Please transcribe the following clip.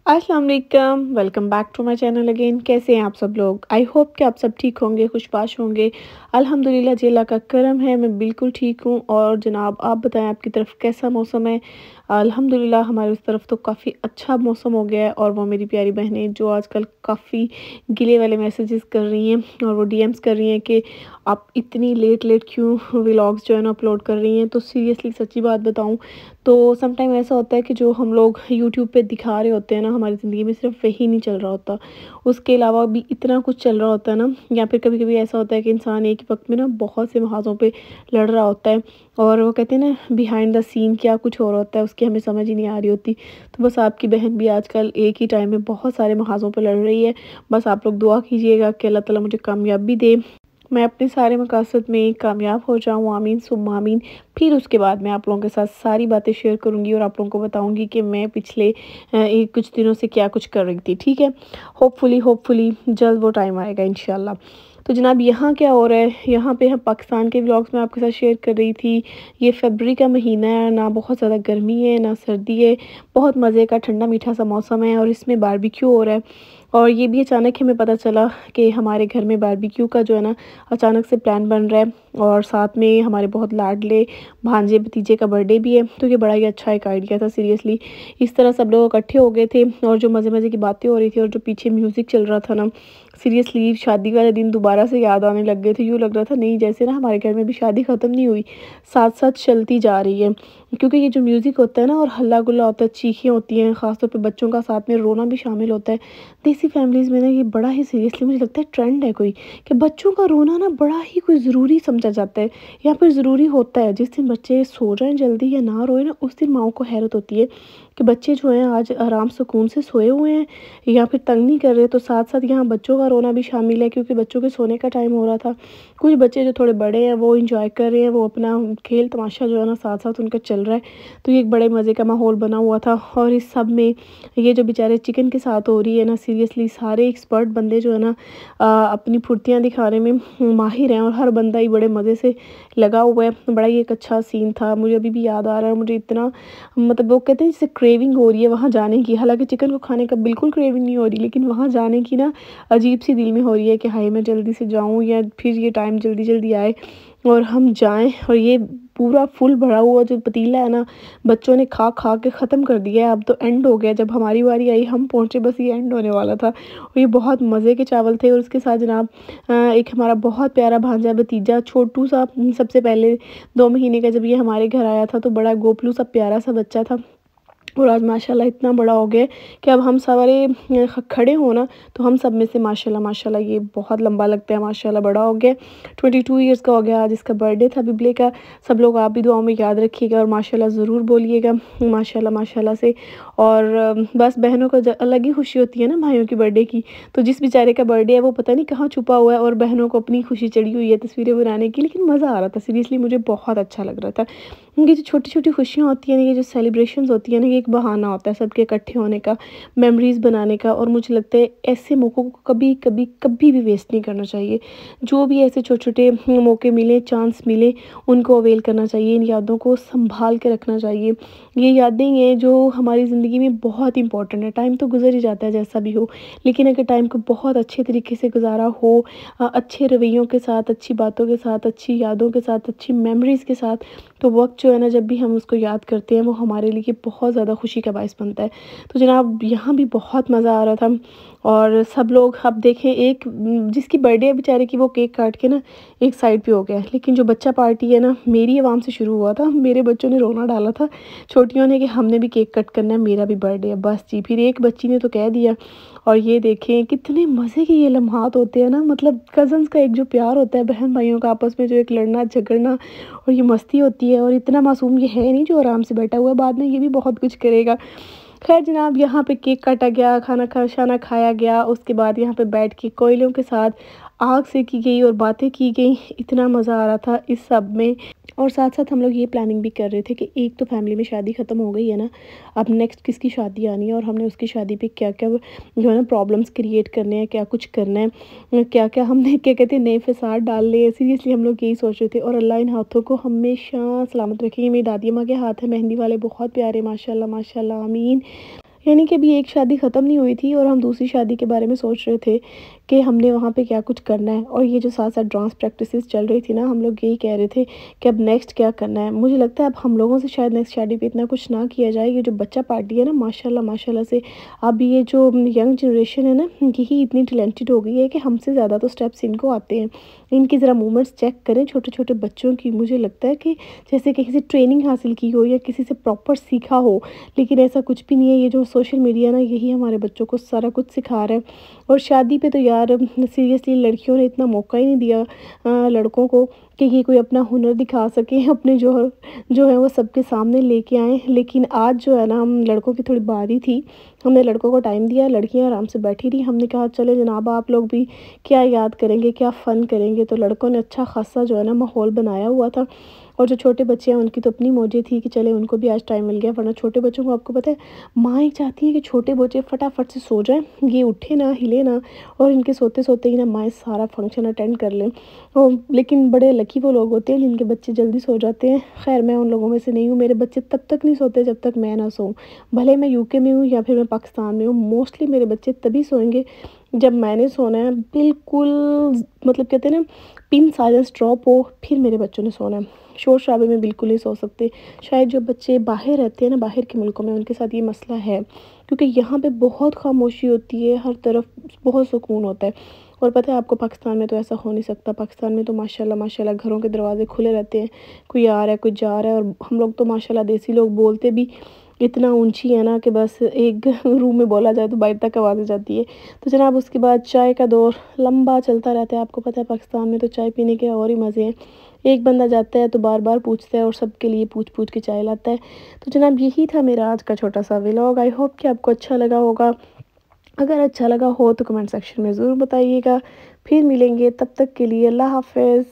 अस्सलाम वालेकुम, welcome back to my channel again. कैसे हैं आप सब लोग? आई होप कि आप सब ठीक होंगे, खुशबाश होंगे। अल्हम्दुलिल्लाह जी, अल्लाह का करम है, मैं बिल्कुल ठीक हूँ। और जनाब आप बताएं, आपकी तरफ कैसा मौसम है? अल्हम्दुलिल्लाह हमारी उस तरफ तो काफ़ी अच्छा मौसम हो गया है। और वो मेरी प्यारी बहनें जो आजकल काफ़ी गिले वाले मैसेजेस कर रही हैं और वो डीएम्स कर रही हैं कि आप इतनी लेट लेट क्यों व्लॉग्स जो है ना अपलोड कर रही हैं। तो सीरियसली सच्ची बात बताऊँ तो सम टाइम ऐसा होता है कि जो हम लोग यूट्यूब पे दिखा रहे होते हैं ना, हमारी ज़िंदगी में सिर्फ वही नहीं चल रहा होता, उसके अलावा भी इतना कुछ चल रहा होता है ना। या फिर कभी कभी ऐसा होता है कि इंसान एक ही वक्त में ना बहुत से महाज़ों पे लड़ रहा होता है, और वो कहते हैं ना बिहाइंड द सीन क्या कुछ हो रहा होता है उसकी हमें समझ ही नहीं आ रही होती। तो बस आपकी बहन भी आजकल एक ही टाइम में बहुत सारे महाज़ों पर लड़ रही है। बस आप लोग दुआ कीजिएगा कि अल्लाह ताला मुझे कामयाबी दे, मैं अपने सारे मकासद में कामयाब हो जाऊँ। आमीन सुम्मा आमीन। फिर उसके बाद मैं आप लोगों के साथ सारी बातें शेयर करूँगी और आप लोगों को बताऊँगी कि मैं पिछले एक कुछ दिनों से क्या कुछ कर रही थी। ठीक है, होपफुली जल्द वो टाइम आएगा इंशाल्लाह। तो जनाब यहाँ क्या हो रहा है, यहाँ पे हम पाकिस्तान के व्लॉग्स में आपके साथ शेयर कर रही थी। ये फरवरी का महीना है, ना बहुत ज़्यादा गर्मी है ना सर्दी है, बहुत मज़े का ठंडा मीठा सा मौसम है। और इसमें बारबेक्यू हो रहा है। और ये भी अचानक हमें पता चला कि हमारे घर में बारबेक्यू का जो है ना अचानक से प्लान बन रहा है। और साथ में हमारे बहुत लाडले भांजे भतीजे का बर्थडे भी है। तो ये बड़ा ही अच्छा एक आइडिया था सीरियसली। इस तरह सब लोग इकट्ठे हो गए थे और जो मज़े मज़े की बातें हो रही थी और जो पीछे म्यूज़िक चल रहा था ना, सीरियसली शादी वाले दिन दोबारा से याद आने लग गए थे। यूँ लग रहा था नहीं, जैसे ना हमारे घर में भी शादी ख़त्म नहीं हुई, साथ साथ चलती जा रही है। क्योंकि ये जो म्यूज़िक होता है ना और हल्ला गुल्ला होता है, चीखें होती हैं, ख़ासतौर पे बच्चों का साथ में रोना भी शामिल होता है। देसी फैमिलीज़ में ना ये बड़ा ही सीरियसली मुझे लगता है ट्रेंड है कोई, कि बच्चों का रोना ना बड़ा ही कोई ज़रूरी समझा जाता है या फिर ज़रूरी होता है। जिस दिन बच्चे सो जाएँ जल्दी या ना रोए ना, उस दिन माँओं को हैरत होती है कि बच्चे जो हैं आज आराम सुकून से सोए हुए हैं या फिर तंग नहीं कर रहे। तो साथ साथ यहाँ बच्चों का रोना भी शामिल है, क्योंकि बच्चों के सोने का टाइम हो रहा था। कुछ बच्चे जो थोड़े बड़े हैं वो इंजॉय कर रहे हैं, वो अपना खेल तमाशा जो है ना साथ साथ उनका चल रहा है। तो ये एक बड़े मज़े का माहौल बना हुआ था। और इस सब में ये जो बेचारे चिकन के साथ हो रही है ना, सीरियसली सारे एक्सपर्ट बंदे जो है ना अपनी फुर्तियाँ दिखाने में माहिर हैं और हर बंदा ही बड़े मज़े से लगा हुआ है। बड़ा ही एक अच्छा सीन था, मुझे अभी भी याद आ रहा है। मुझे इतना मतलब वो कहते हैं जैसे क्रेविंग हो रही है वहाँ जाने की। हालांकि चिकन को खाने का बिल्कुल क्रेविंग नहीं हो रही, लेकिन वहाँ जाने की ना अजीब सी दिल में हो रही है कि हाय मैं जल्दी से जाऊँ या फिर ये टाइम जल्दी जल्दी आए और हम जाएं। और ये पूरा फुल भरा हुआ जो पतीला है ना, बच्चों ने खा खा के ख़त्म कर दिया है। अब तो एंड हो गया, जब हमारी बारी आई हम पहुँचे, बस ये एंड होने वाला था। और ये बहुत मज़े के चावल थे। और उसके साथ जनाब एक हमारा बहुत प्यारा भांजा भतीजा छोटू सा, सबसे पहले 2 महीने का जब ये हमारे घर आया था तो बड़ा गोपलू सा प्यारा सा बच्चा था। और आज माशाल्लाह इतना बड़ा हो गया है कि अब हम सारे खड़े हो ना तो हम सब में से माशाल्लाह माशाल्लाह ये बहुत लंबा लगता है। माशाल्लाह बड़ा हो गया, 22 ईयर्स का हो गया। आज इसका बर्थडे था बिबले का। सब लोग आप भी दुआओं में याद रखिएगा और माशाल्लाह ज़रूर बोलिएगा माशाल्लाह माशाल्लाह से। और बस बहनों को अलग ही खुशी होती है ना भाइयों की बर्थडे की। तो जिस बेचारे का बर्थडे है वो पता नहीं कहाँ छुपा हुआ है और बहनों को अपनी खुशी चढ़ी हुई है तस्वीरें बनाने की। लेकिन मज़ा आ रहा था सीरियसली, मुझे बहुत अच्छा लग रहा था। ये जो छोटी छोटी खुशियाँ होती हैं ना, ये जो सेलिब्रेशंस होती है ना, ये एक बहाना होता है सबके इकट्ठे होने का, मेमोरीज़ बनाने का। और मुझे लगता है ऐसे मौक़ों को कभी कभी कभी भी वेस्ट नहीं करना चाहिए। जो भी ऐसे छोटे छोटे मौके मिले, चांस मिले, उनको अवेल करना चाहिए। इन यादों को संभाल के रखना चाहिए। ये यादें ही हैं जो हमारी ज़िंदगी में बहुत इंपॉर्टेंट है। टाइम तो गुजर ही जाता है जैसा भी हो, लेकिन अगर टाइम को बहुत अच्छे तरीके से गुजारा हो, अच्छे रवैयों के साथ, अच्छी बातों के साथ, अच्छी यादों के साथ, अच्छी मेमोरीज़ के साथ, तो वक़्त जो है ना जब भी हम उसको याद करते हैं वो हमारे लिए बहुत ज़्यादा खुशी का बायस बनता है। तो जनाब यहाँ भी बहुत मज़ा आ रहा था। और सब लोग अब देखें, एक जिसकी बर्थडे है बेचारे की वो केक काट के ना एक साइड पे हो गया है। लेकिन जो बच्चा पार्टी है ना, मेरी आवाम से शुरू हुआ था। मेरे बच्चों ने रोना डाला था, छोटियों ने, कि हमने भी केक कट करना है, मेरा भी बर्थडे है। बस जी, फिर एक बच्ची ने तो कह दिया। और ये देखें कितने मज़े के ये लम्हात होते हैं ना, मतलब कज़न्स का एक जो प्यार होता है, बहन भाइयों का आपस में जो एक लड़ना झगड़ना और ये मस्ती होती है। और इतना मासूम ये है नहीं जो आराम से बैठा हुआ है, बाद में ये भी बहुत कुछ करेगा। खैर जनाब यहाँ पे केक काटा गया, खाना शाना खाया गया। उसके बाद यहाँ पे बैठ के कोयलों के साथ आग सेकी गई और बातें की गई। इतना मज़ा आ रहा था इस सब में। और साथ साथ हम लोग ये प्लानिंग भी कर रहे थे कि एक तो फैमिली में शादी ख़त्म हो गई है ना, अब नेक्स्ट किसकी शादी आनी है और हमने उसकी शादी पे क्या क्या जो है ना प्रॉब्लम्स क्रिएट करने हैं, क्या कुछ करना है, क्या क्या हमने क्या कहते हैं नए फसाद डालने हैं। सीरियसली हम लोग यही सोच रहे थे। और अल्लाह इन हाथों को हमेशा सलामत रखेगी। मेरी दादी अम्मा के हाथ है मेहंदी वाले, बहुत प्यारे माशाल्लाह माशाल्लाह आमीन। यानी कि अभी एक शादी ख़त्म नहीं हुई थी और हम दूसरी शादी के बारे में सोच रहे थे कि हमने वहाँ पे क्या कुछ करना है। और ये जो साथ-साथ डांस प्रैक्टिसेस चल रही थी ना, हम लोग यही कह रहे थे कि अब नेक्स्ट क्या करना है। मुझे लगता है अब हम लोगों से शायद नेक्स्ट शादी पे इतना कुछ ना किया जाए। ये जो बच्चा पार्टी है ना, माशाल्लाह माशाल्लाह से अब ये जो यंग जनरेशन है ना, यही इतनी टैलेंटेड हो गई है कि हमसे ज़्यादा तो स्टेप्स इनको आते हैं। इनकी ज़रा मूवमेंट्स चेक करें छोटे-छोटे बच्चों की, मुझे लगता है कि जैसे कि किसी ट्रेनिंग हासिल की हो या किसी से प्रॉपर सीखा हो। लेकिन ऐसा कुछ भी नहीं है। ये जो सोशल मीडिया ना, यही हमारे बच्चों को सारा कुछ सिखा रहा है। और शादी पे तो यार सीरियसली लड़कियों ने इतना मौका ही नहीं दिया लड़कों को कि ये कोई अपना हुनर दिखा सकें, अपने जो है वो सबके सामने लेके आएँ। लेकिन आज जो है ना, हम लड़कों की थोड़ी बारी थी। हमने लड़कों को टाइम दिया, लड़कियाँ आराम से बैठी रहीं। हमने कहा चले जनाब, आप लोग भी क्या याद करेंगे, क्या फ़न करेंगे। तो लड़कों ने अच्छा ख़ासा जो है ना माहौल बनाया हुआ था। और जो छोटे बच्चे हैं उनकी तो अपनी मौजें थी कि चले उनको भी आज टाइम मिल गया। वरना छोटे बच्चों को आपको पता है, माँएँ चाहती हैं कि छोटे बच्चे फटाफट से सो जाएँ, ये उठे ना, हिले ना। और इनके सोते-सोते ही ना माँएँ सारा फंक्शन अटेंड कर लें। लेकिन बड़े लकी वो लोग होते हैं जिनके बच्चे जल्दी सो जाते हैं। ख़ैर मैं उन लोगों में से नहीं हूँ। मेरे बच्चे तब तक नहीं सोते जब तक मैं ना सोऊँ। भले मैं यूके में हूँ या फिर मैं पाकिस्तान में हूँ, मोस्टली मेरे बच्चे तभी सोएँगे जब मैंने सोना है। बिल्कुल मतलब कहते हैं ना, पिन साइलेंस ड्रॉप हो, फिर मेरे बच्चों ने सोना है। शोर-शराबे में बिल्कुल नहीं सो सकते। शायद जो बच्चे बाहर रहते हैं ना, बाहर के मुल्कों में, उनके साथ ये मसला है। क्योंकि यहाँ पे बहुत खामोशी होती है, हर तरफ बहुत सुकून होता है। और पता है आपको, पाकिस्तान में तो ऐसा हो नहीं सकता। पाकिस्तान में तो माशाल्लाह माशाल्लाह घरों के दरवाज़े खुले रहते हैं। कोई आ रहा है, कोई जा रहा है। और हम लोग तो माशाल्लाह देसी लोग बोलते भी इतना ऊँची है ना कि बस एक रूम में बोला जाए तो बाहर तक आवाज़ जाती है। तो जनाब उसके बाद चाय का दौर लंबा चलता रहता है। आपको पता है पाकिस्तान में तो चाय पीने के और ही मज़े हैं। एक बंदा जाता है तो बार-बार पूछता है और सबके लिए पूछ-पूछ के चाय लाता है। तो जनाब यही था मेरा आज का छोटा-सा व्लॉग। आई होप कि आपको अच्छा लगा होगा। अगर अच्छा लगा हो तो कमेंट सेक्शन में ज़रूर बताइएगा। फिर मिलेंगे, तब तक के लिए अल्लाह हाफ़िज़।